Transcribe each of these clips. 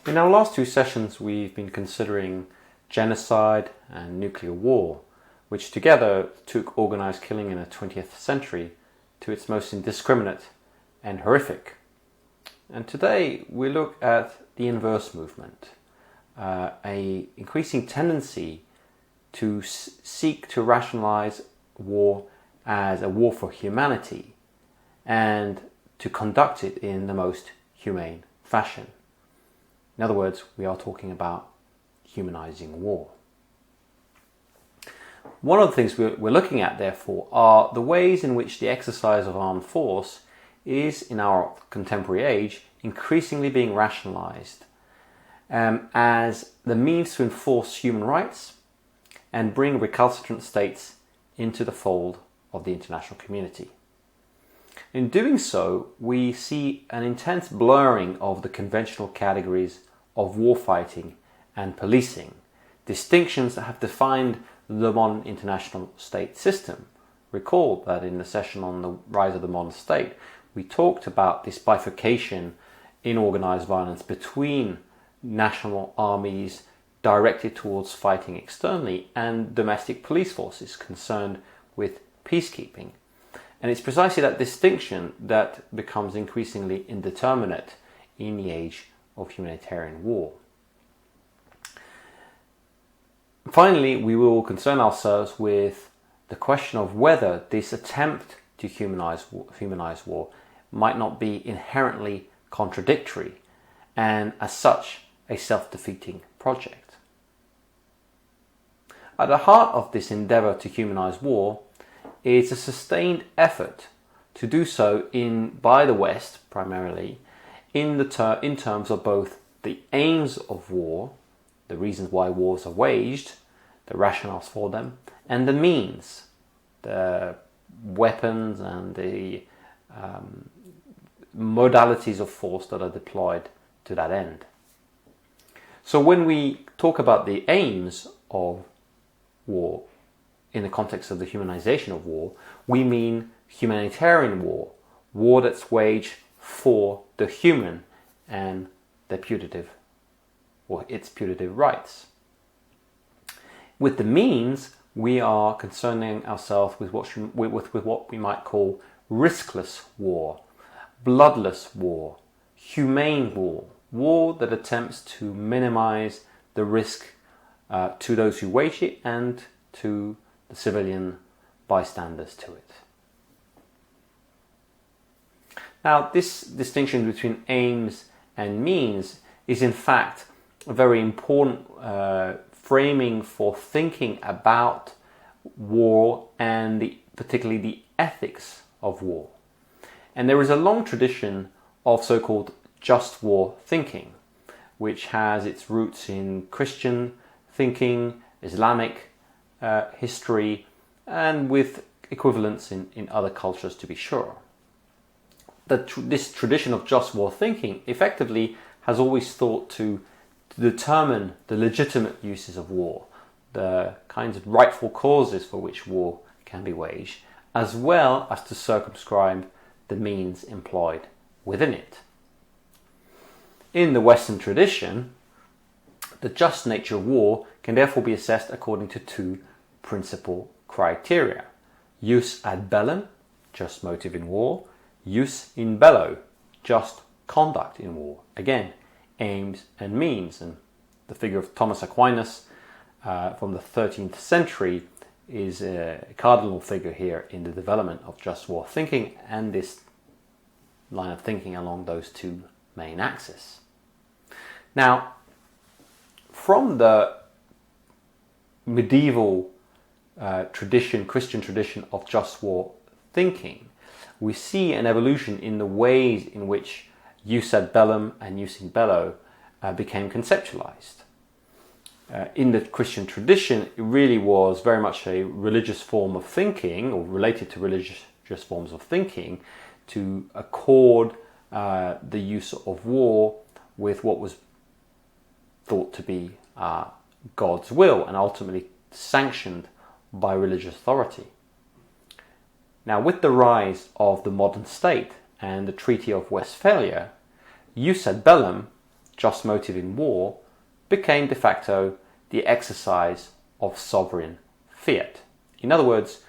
In our last two sessions, we've been considering genocide and nuclear war, which together took organized killing in the 20th century to its most indiscriminate and horrific. And today we look at the inverse movement, a increasing tendency to seek to rationalize war as a war for humanity and to conduct it in the most humane fashion. In other words, we are talking about humanizing war. One of the things we're looking at, therefore, are the ways in which the exercise of armed force is, in our contemporary age, increasingly being rationalized as the means to enforce human rights and bring recalcitrant states into the fold of the international community. In doing so, we see an intense blurring of the conventional categories of warfighting and policing, distinctions that have defined the modern international state system. Recall that in the session on the rise of the modern state, we talked about this bifurcation in organized violence between national armies directed towards fighting externally and domestic police forces concerned with peacekeeping. And it's precisely that distinction that becomes increasingly indeterminate in the age of humanitarian war. Finally, we will concern ourselves with the question of whether this attempt to humanize war might not be inherently contradictory and, as such, a self-defeating project. At the heart of this endeavor to humanize war is a sustained effort to do so by the West, primarily, in terms of both the aims of war, the reasons why wars are waged, the rationales for them, and the means, the weapons and the modalities of force that are deployed to that end. So when we talk about the aims of war in the context of the humanization of war, we mean humanitarian war, war that's waged for the human and their putative or its putative rights. With the means, we are concerning ourselves with what we might call riskless war, bloodless war, humane war, war that attempts to minimize the risk to those who wage it and to the civilian bystanders to it. Now, this distinction between aims and means is in fact a very important framing for thinking about war and particularly the ethics of war. And there is a long tradition of so-called just war thinking, which has its roots in Christian thinking, Islamic history, and with equivalents in other cultures, to be sure. This tradition of just war thinking effectively has always thought to determine the legitimate uses of war, the kinds of rightful causes for which war can be waged, as well as to circumscribe the means employed within it. In the Western tradition, the just nature of war can therefore be assessed according to two principal criteria: jus ad bellum, just motive in war; jus in bello, just conduct in war. Again, aims and means. And the figure of Thomas Aquinas from the 13th century is a cardinal figure here in the development of just war thinking and this line of thinking along those two main axes. Now, from the medieval Christian tradition of just war thinking, we see an evolution in the ways in which jus ad bellum and jus in bello became conceptualized. In the Christian tradition, it really was very much a religious form of thinking, or related to religious forms of thinking, to accord the use of war with what was thought to be God's will and ultimately sanctioned by religious authority. Now, with the rise of the modern state and the Treaty of Westphalia, jus ad bellum just motive in war became de facto the exercise of sovereign fiat. In other words,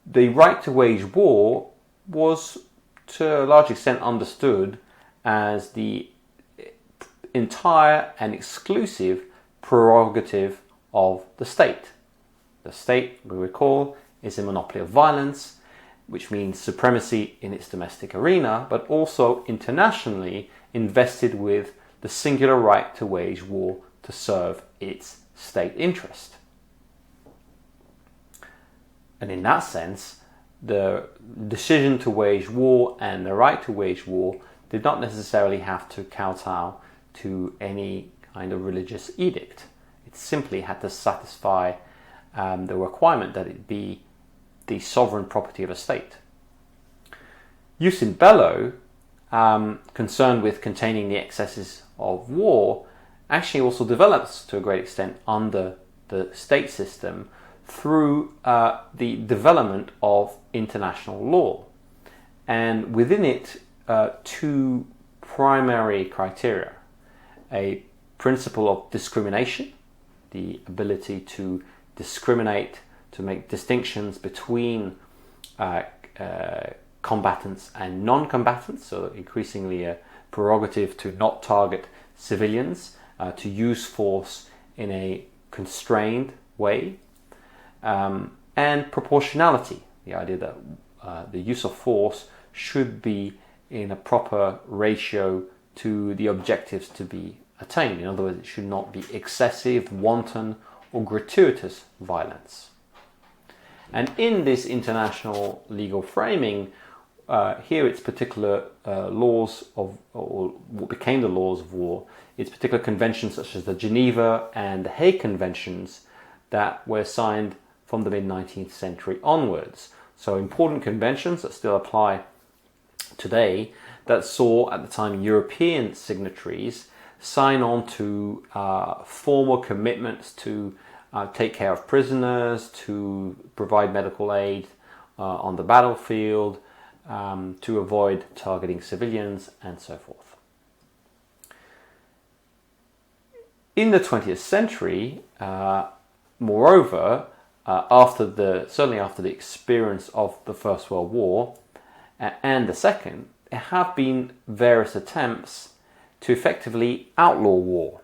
the right to wage war was to a large extent understood as the entire and exclusive prerogative of the state. The state, we recall, is a monopoly of violence, which means supremacy in its domestic arena, but also internationally invested with the singular right to wage war to serve its state interest. And in that sense, the decision to wage war and the right to wage war did not necessarily have to kowtow to any kind of religious edict. It simply had to satisfy the requirement that it be the sovereign property of a state. Jus in bello, concerned with containing the excesses of war, actually also develops to a great extent under the state system through the development of international law. And within it, two primary criteria: a principle of discrimination, the ability to discriminate, to make distinctions between combatants and non-combatants, so increasingly a prerogative to not target civilians, to use force in a constrained way, and proportionality, the idea that the use of force should be in a proper ratio to the objectives to be attained. In other words, it should not be excessive, wanton, or gratuitous violence. And in this international legal framing, here its particular laws of, or what became the laws of war, its particular conventions such as the Geneva and the Hague Conventions that were signed from the mid-19th century onwards. So important conventions that still apply today, that saw at the time European signatories sign on to formal commitments to take care of prisoners, to provide medical aid on the battlefield, to avoid targeting civilians, and so forth. In the 20th century, moreover, certainly after the experience of the First World War and the Second, there have been various attempts to effectively outlaw war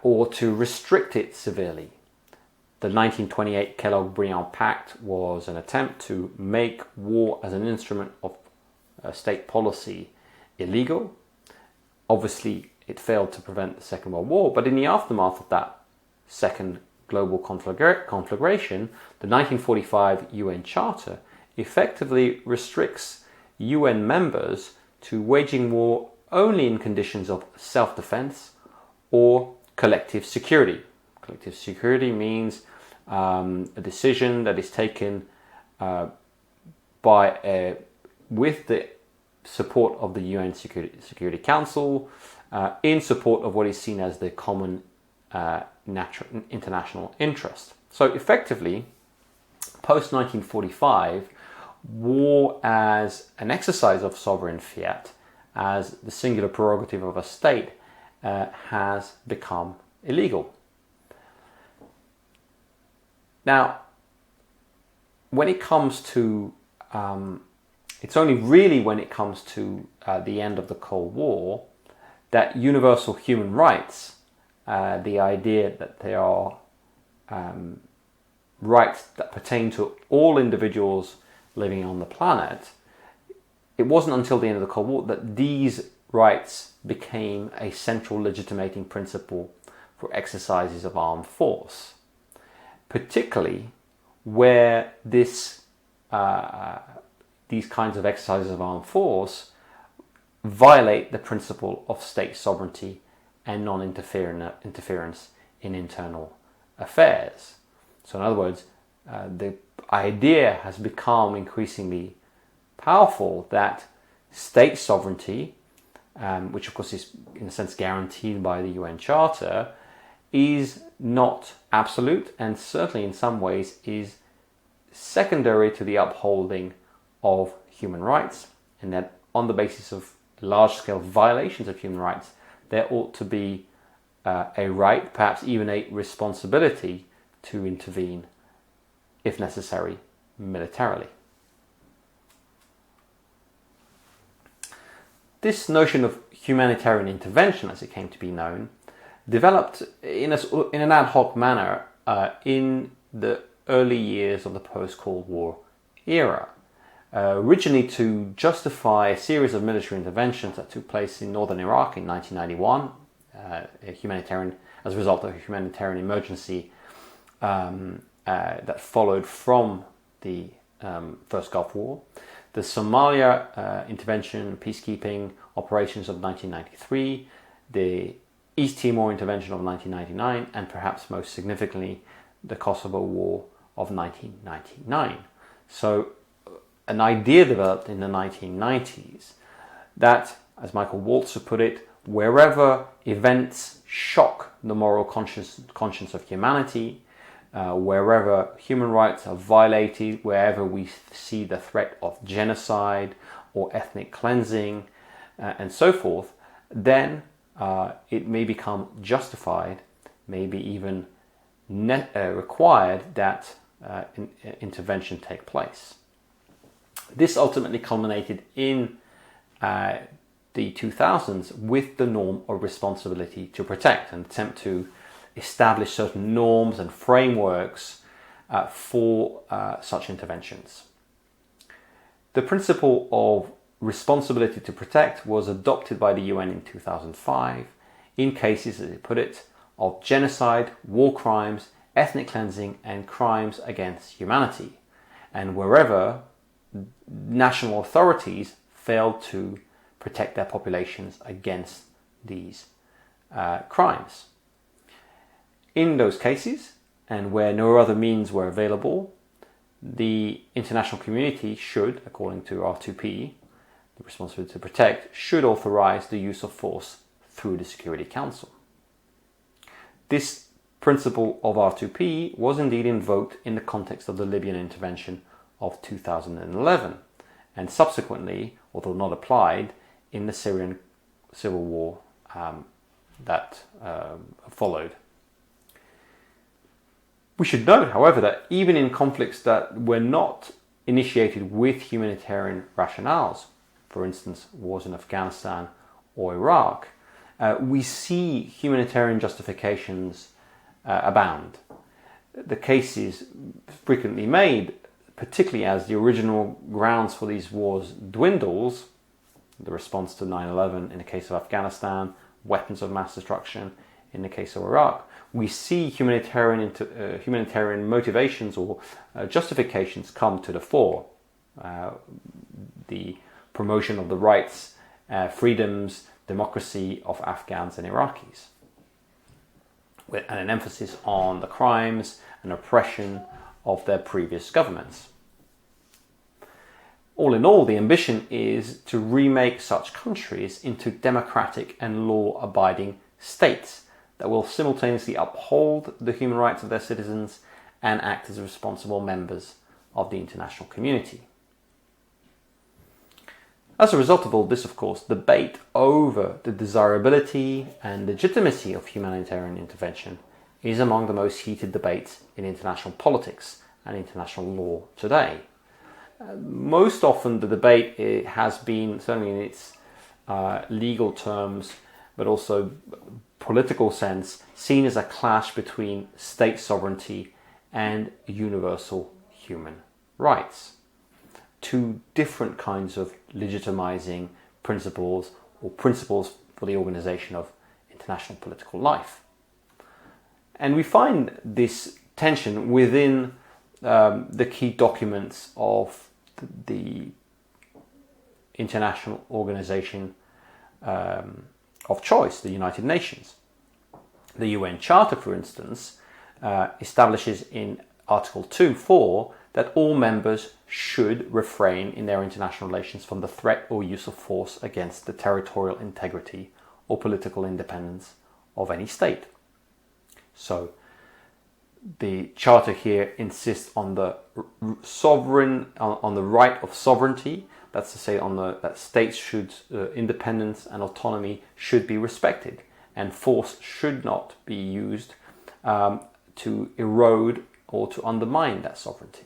or to restrict it severely. The 1928 Kellogg-Briand Pact was an attempt to make war as an instrument of state policy illegal. Obviously, it failed to prevent the Second World War, but in the aftermath of that second global conflagration, the 1945 UN Charter effectively restricts UN members to waging war only in conditions of self-defense or collective security. Collective security means a decision that is taken with the support of the UN Security Council in support of what is seen as the common international interest. So effectively, post-1945, war as an exercise of sovereign fiat, as the singular prerogative of a state, has become illegal. Now, when it comes to, it's only really when it comes to the end of the Cold War that universal human rights, the idea that they are rights that pertain to all individuals living on the planet, it wasn't until the end of the Cold War that these rights became a central legitimating principle for exercises of armed force, particularly where these kinds of exercises of armed force violate the principle of state sovereignty and non-interference in internal affairs. So in other words, the idea has become increasingly powerful that state sovereignty, which of course is in a sense guaranteed by the UN Charter, is not absolute and certainly in some ways is secondary to the upholding of human rights, and that on the basis of large-scale violations of human rights, there ought to be a right, perhaps even a responsibility, to intervene, if necessary, militarily. This notion of humanitarian intervention, as it came to be known, developed in an ad hoc manner in the early years of the post-Cold War era, originally to justify a series of military interventions that took place in northern Iraq in 1991, as a result of a humanitarian emergency that followed from the first Gulf War, the Somalia intervention, peacekeeping operations of 1993, the East Timor intervention of 1999, and perhaps most significantly, the Kosovo War of 1999. So an idea developed in the 1990s that, as Michael Walzer put it, wherever events shock the moral conscience of humanity, wherever human rights are violated, wherever we see the threat of genocide or ethnic cleansing, and so forth, then it may become justified, maybe even required that intervention take place. This ultimately culminated in the 2000s with the norm of responsibility to protect, an attempt to establish certain norms and frameworks for such interventions. The principle of responsibility to protect was adopted by the UN in 2005 in cases, as it put it, of genocide, war crimes, ethnic cleansing, and crimes against humanity, and wherever national authorities failed to protect their populations against these crimes. In those cases, and where no other means were available, the international community should, according to R2P, the responsibility to protect, should authorize the use of force through the Security Council. This principle of R2P was indeed invoked in the context of the Libyan intervention of 2011, and subsequently, although not applied, in the Syrian civil war that followed. We should note, however, that even in conflicts that were not initiated with humanitarian rationales, for instance, wars in Afghanistan or Iraq, we see humanitarian justifications abound. The case is frequently made, particularly as the original grounds for these wars dwindles, the response to 9/11 in the case of Afghanistan, weapons of mass destruction in the case of Iraq. We see humanitarian motivations or justifications come to the fore. The promotion of the rights, freedoms, democracy of Afghans and Iraqis, and an emphasis on the crimes and oppression of their previous governments. All in all, the ambition is to remake such countries into democratic and law-abiding states that will simultaneously uphold the human rights of their citizens and act as responsible members of the international community. As a result of all this, of course, debate over the desirability and legitimacy of humanitarian intervention is among the most heated debates in international politics and international law today. Most often the debate has been, certainly in its legal terms, but also political sense, seen as a clash between state sovereignty and universal human rights. Two different kinds of legitimizing principles or principles for the organization of international political life. And we find this tension within the key documents of the international organization of choice, the United Nations. The UN Charter, for instance, establishes in Article 2.4 that all members should refrain in their international relations from the threat or use of force against the territorial integrity or political independence of any state. So the Charter here insists on the right of sovereignty, That's to say that states should, independence and autonomy should be respected, and force should not be used to erode or to undermine that sovereignty.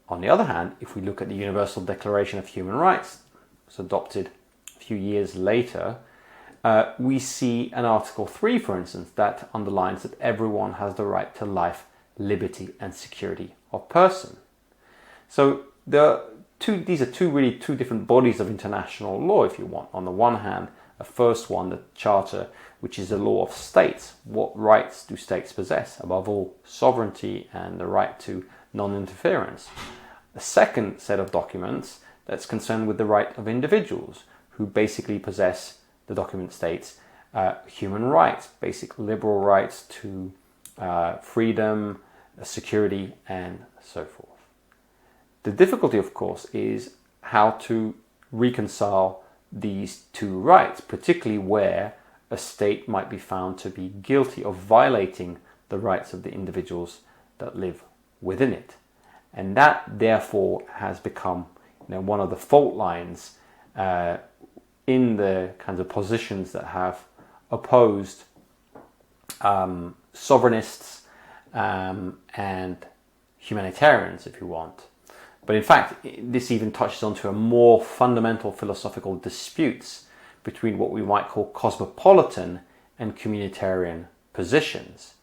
On the other hand, if we look at the Universal Declaration of Human Rights, it was adopted a few years later, we see an Article 3, for instance, that underlines that everyone has the right to life, liberty and security of person. So these are two different bodies of international law, if you want. On the one hand, a first one, the Charter, which is the law of states. What rights do states possess? Above all, sovereignty and the right to non-interference. A second set of documents that's concerned with the right of individuals, who basically possess, the document states, human rights, basic liberal rights to freedom, security, and so forth. The difficulty, of course, is how to reconcile these two rights, particularly where a state might be found to be guilty of violating the rights of the individuals that live within it. And that, therefore, has become one of the fault lines in the kinds of positions that have opposed sovereignists and humanitarians, if you want. But in fact, this even touches onto a more fundamental philosophical disputes between what we might call cosmopolitan and communitarian positions.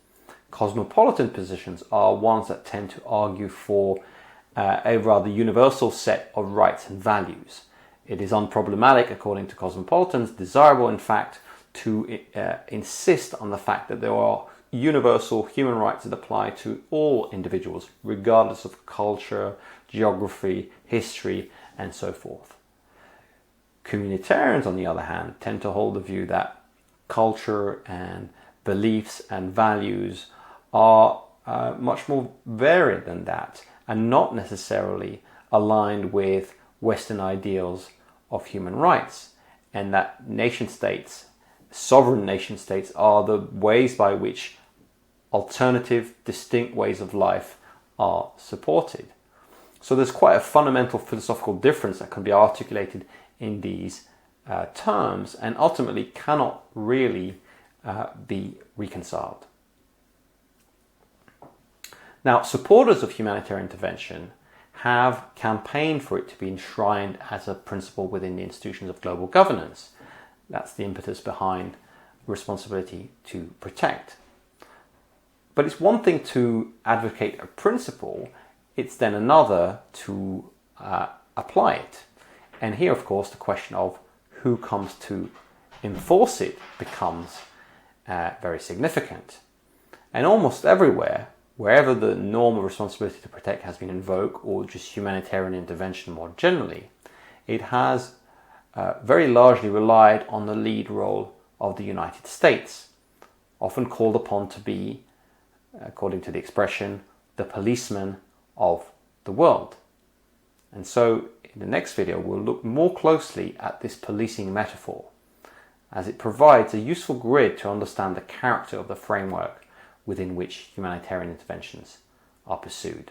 Cosmopolitan positions are ones that tend to argue for a rather universal set of rights and values. It is unproblematic, according to cosmopolitans, desirable in fact, to insist on the fact that there are universal human rights that apply to all individuals, regardless of culture, geography, history, and so forth. Communitarians, on the other hand, tend to hold the view that culture and beliefs and values are much more varied than that, and not necessarily aligned with Western ideals of human rights, and that nation states, sovereign nation states, are the ways by which alternative, distinct ways of life are supported. So there's quite a fundamental philosophical difference that can be articulated in these terms, and ultimately cannot really be reconciled. Now, supporters of humanitarian intervention have campaigned for it to be enshrined as a principle within the institutions of global governance. That's the impetus behind responsibility to protect. But it's one thing to advocate a principle, it's then another to apply it. And here, of course, the question of who comes to enforce it becomes very significant. And almost everywhere, wherever the norm of responsibility to protect has been invoked, or just humanitarian intervention more generally, it has very largely relied on the lead role of the United States, often called upon to be, according to the expression, the policeman of the world. And so in the next video, we'll look more closely at this policing metaphor, as it provides a useful grid to understand the character of the framework within which humanitarian interventions are pursued.